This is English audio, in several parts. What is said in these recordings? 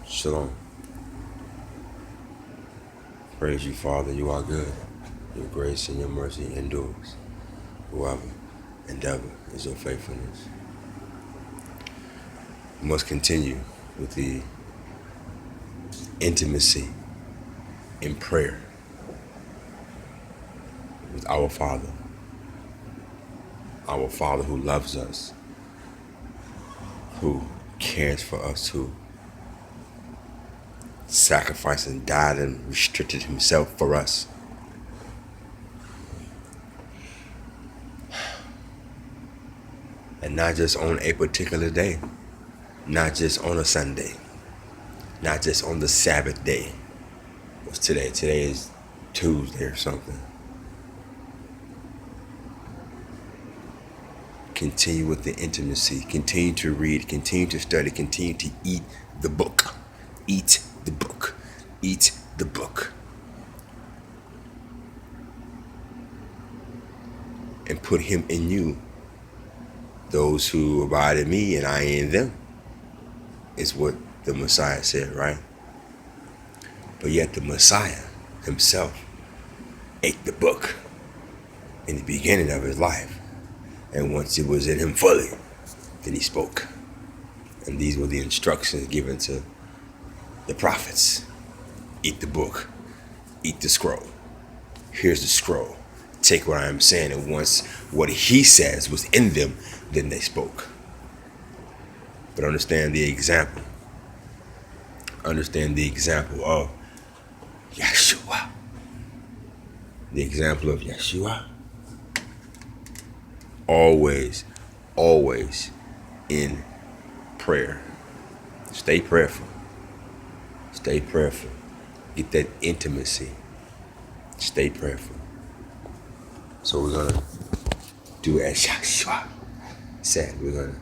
Shalom. Praise you, Father. You are good. Your grace and your mercy endures. Whoever endeavor is your faithfulness. We must continue with the intimacy in prayer with our Father who loves us, who cares for us, who sacrificed and died and restricted himself for us. And not just on a particular day, not just on a Sunday, not just on the Sabbath day. What's today? Today is Tuesday or something. Continue with the intimacy. Continue to read. Continue to study. Continue to eat the book. Eat the book. Eat the book. And put him in you. Those who abide in me and I in them is what the Messiah said, right? But yet the Messiah himself ate the book in the beginning of his life. And once it was in him fully, then he spoke. And these were the instructions given to the prophets. Eat the book. Eat the scroll. Here's the scroll. Take what I am saying. And once what he says was in them, then they spoke. But understand the example. Understand the example of Yeshua. The example of Yeshua. Always in prayer. Stay prayerful. Stay prayerful. Get that intimacy. Stay prayerful. So we're going to do as Yeshua said. We're going to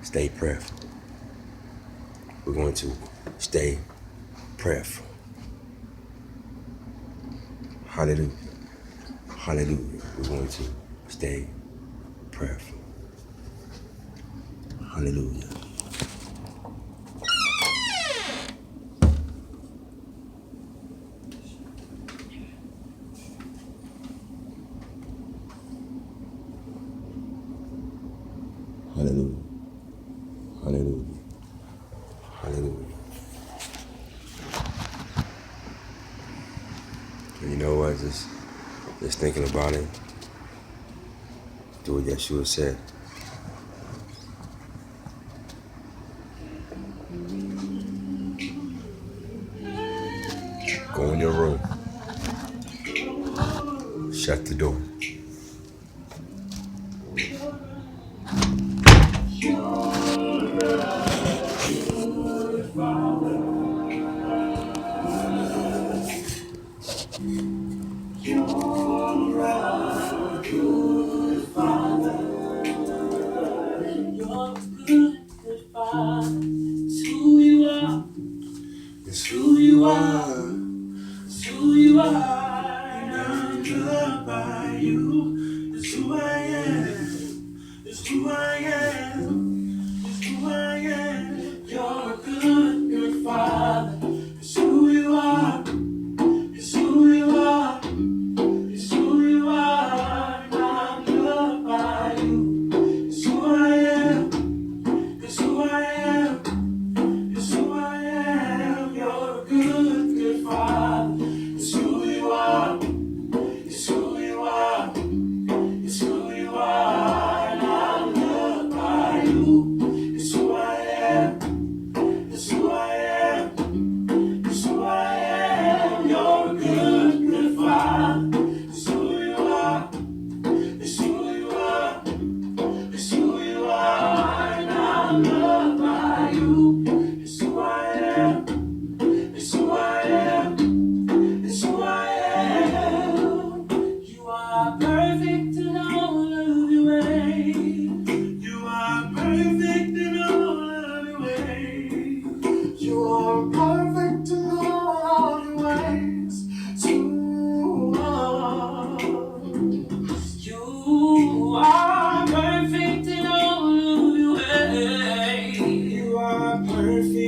stay prayerful. We're going to stay prayerful. Hallelujah. Hallelujah. We're going to stay prayerful. Hallelujah. Hallelujah. Hallelujah. Hallelujah. And you know what? Just thinking about it. Do what Yeshua said. Go in your room. Shut the door. It's who you are. It's who you are. And I'm loved by you. It's who I am. It's who I am. It's who I am. You're a good, good father. It's who you are. It's who you are. It's who you are. And I'm loved by you. It's who I am. It's who I am. It's who I am. You're a good, good father. It's who you are. It's who you are. It's who you are. And I'm loved by you. It's who I am. It's who I am. It's who I am. You're a good, good father. It's who you are. It's who you are. It's who you are. And I'm loved by you. It's who I am. It's who I am. It's who I am. You are perfect in all of your ways. You are perfect in all of your ways. You are perfect in all of your ways. You are perfect in all of your ways. You are perfect.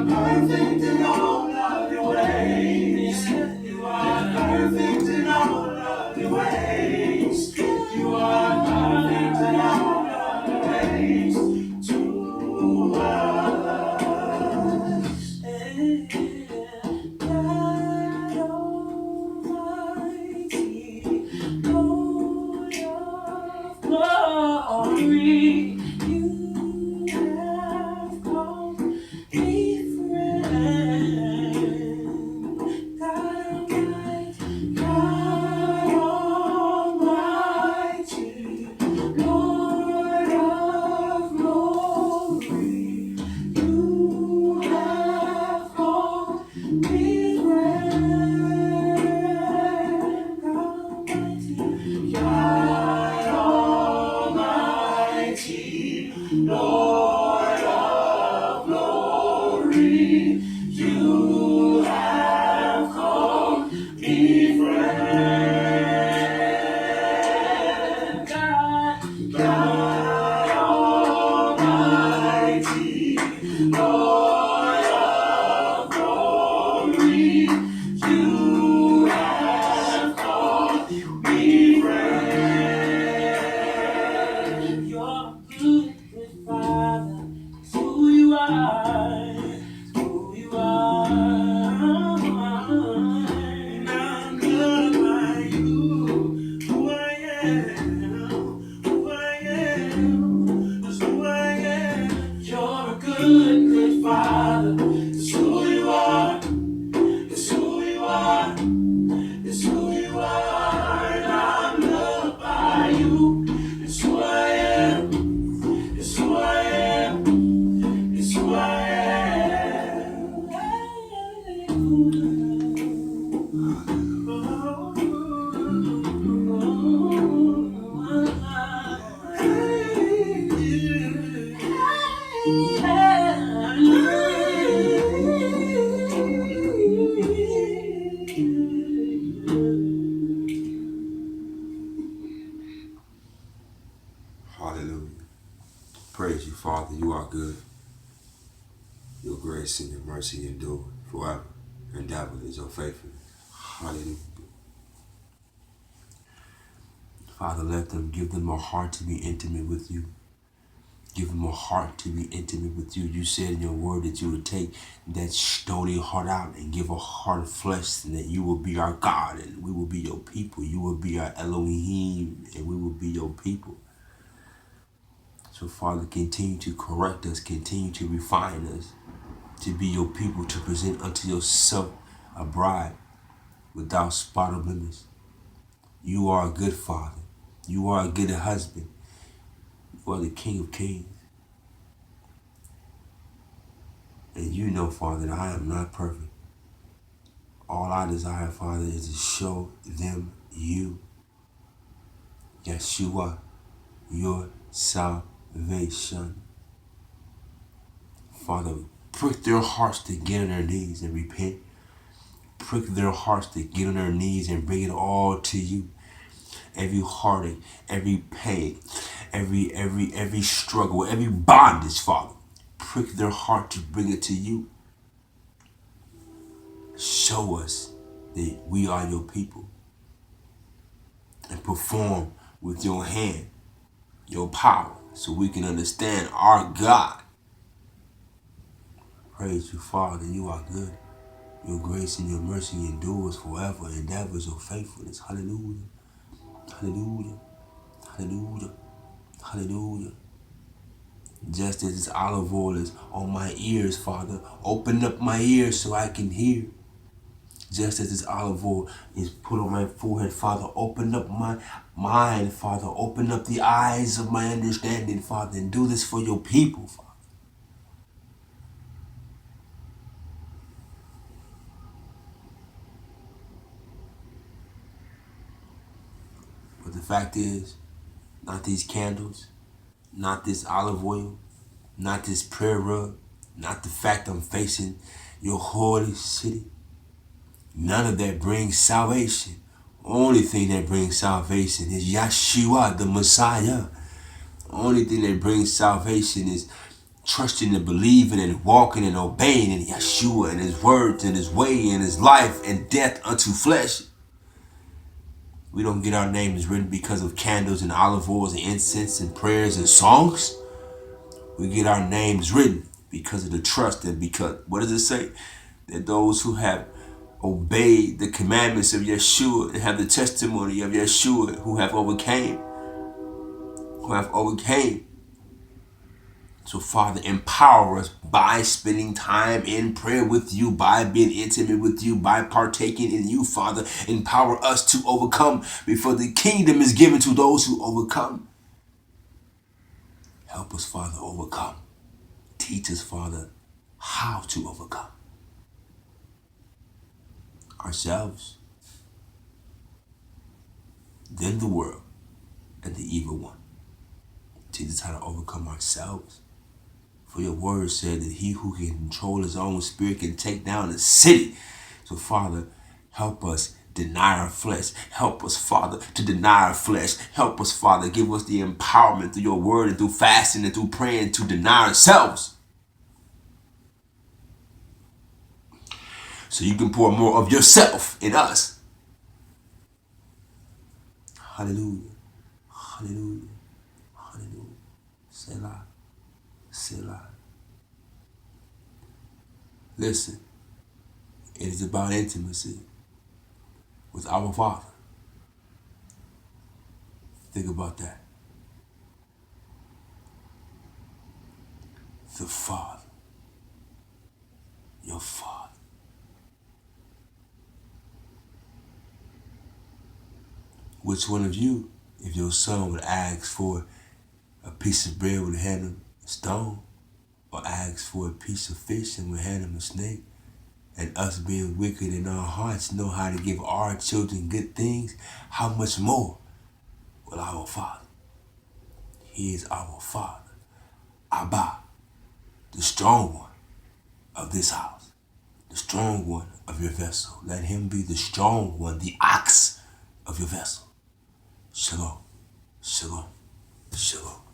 perfect in all of your ways. You are perfect in all of your ways. You are perfect in all of your ways to us. God Almighty, Lord of glory, you have called me friend. God Almighty, Lord of glory, you have called me friend. God Almighty, Lord of glory, you have called me friend. God Almighty, Lord of glory, you have called me friend. You're a good, good Father. It's who you are. Who you are. And I'm loved by you. Who I am. Who I am. That's who I am. You're a good, good Father. It's who you are. It's who you are. It's who you are. And I'm loved by you. It's who I am. It's who I am. It's who I Hallelujah. Praise you, Father. You are good. Your grace and your mercy endure forever. And ever is your faithfulness. Hallelujah. Father, give them a heart to be intimate with you. Give them a heart to be intimate with you. You said in your word that you would take that stony heart out and give a heart of flesh, and that you will be our God and we will be your people. You will be our Elohim and we will be your people. So, Father, continue to correct us, continue to refine us, to be your people, to present unto yourself a bride without spot or blemish. You are a good Father. You are a good husband. You are the King of Kings. And you know, Father, that I am not perfect. All I desire, Father, is to show them you, Yeshua, your salvation. Father, prick their hearts to get on their knees and repent. Prick their hearts to get on their knees and bring it all to you. Every heartache, every pain, every struggle, every bondage, Father. Prick their heart to bring it to you. Show us that we are your people. And perform with your hand, your power, so we can understand our God. Praise you, Father. You are good. Your grace and your mercy endures forever and ever is your faithfulness. Hallelujah. Hallelujah. Hallelujah. Hallelujah. Just as this olive oil is on my ears, Father, open up my ears so I can hear. Just as this olive oil is put on my forehead, Father, open up my mind, Father. Open up the eyes of my understanding, Father, and do this for your people, Father. But the fact is, not these candles, not this olive oil, not this prayer rug, not the fact I'm facing your holy city. None of that brings salvation. Only thing that brings salvation is Yeshua, the Messiah. Only thing that brings salvation is trusting and believing and walking and obeying in Yeshua and his words and his way and his life and death unto flesh. We don't get our names written because of candles and olive oils and incense and prayers and songs. We get our names written because of the trust and because, what does it say? That those who have obeyed the commandments of Yeshua and have the testimony of Yeshua, who have overcame. So Father, empower us by spending time in prayer with you, by being intimate with you, by partaking in you, Father. Empower us to overcome before the kingdom is given to those who overcome. Help us, Father, overcome. Teach us, Father, how to overcome ourselves, then the world, and the evil one. Teach us how to overcome ourselves. For your word said that he who can control his own spirit can take down the city. So, Father, help us deny our flesh. Help us, Father, to deny our flesh. Help us, Father, give us the empowerment through your word and through fasting and through praying to deny ourselves. So you can pour more of yourself in us. Hallelujah. Hallelujah. Hallelujah. Selah. Selah. Listen, it is about intimacy with our Father. Think about that. The Father. Your Father. Which one of you, if your son would ask for a piece of bread, would hand him a stone? Or ask for a piece of fish and would hand him a snake? And us being wicked in our hearts know how to give our children good things, how much more will our Father? He is our Father. Abba, the strong one of this house, the strong one of your vessel. Let him be the strong one, the ox of your vessel. Shalom, shalom, shalom.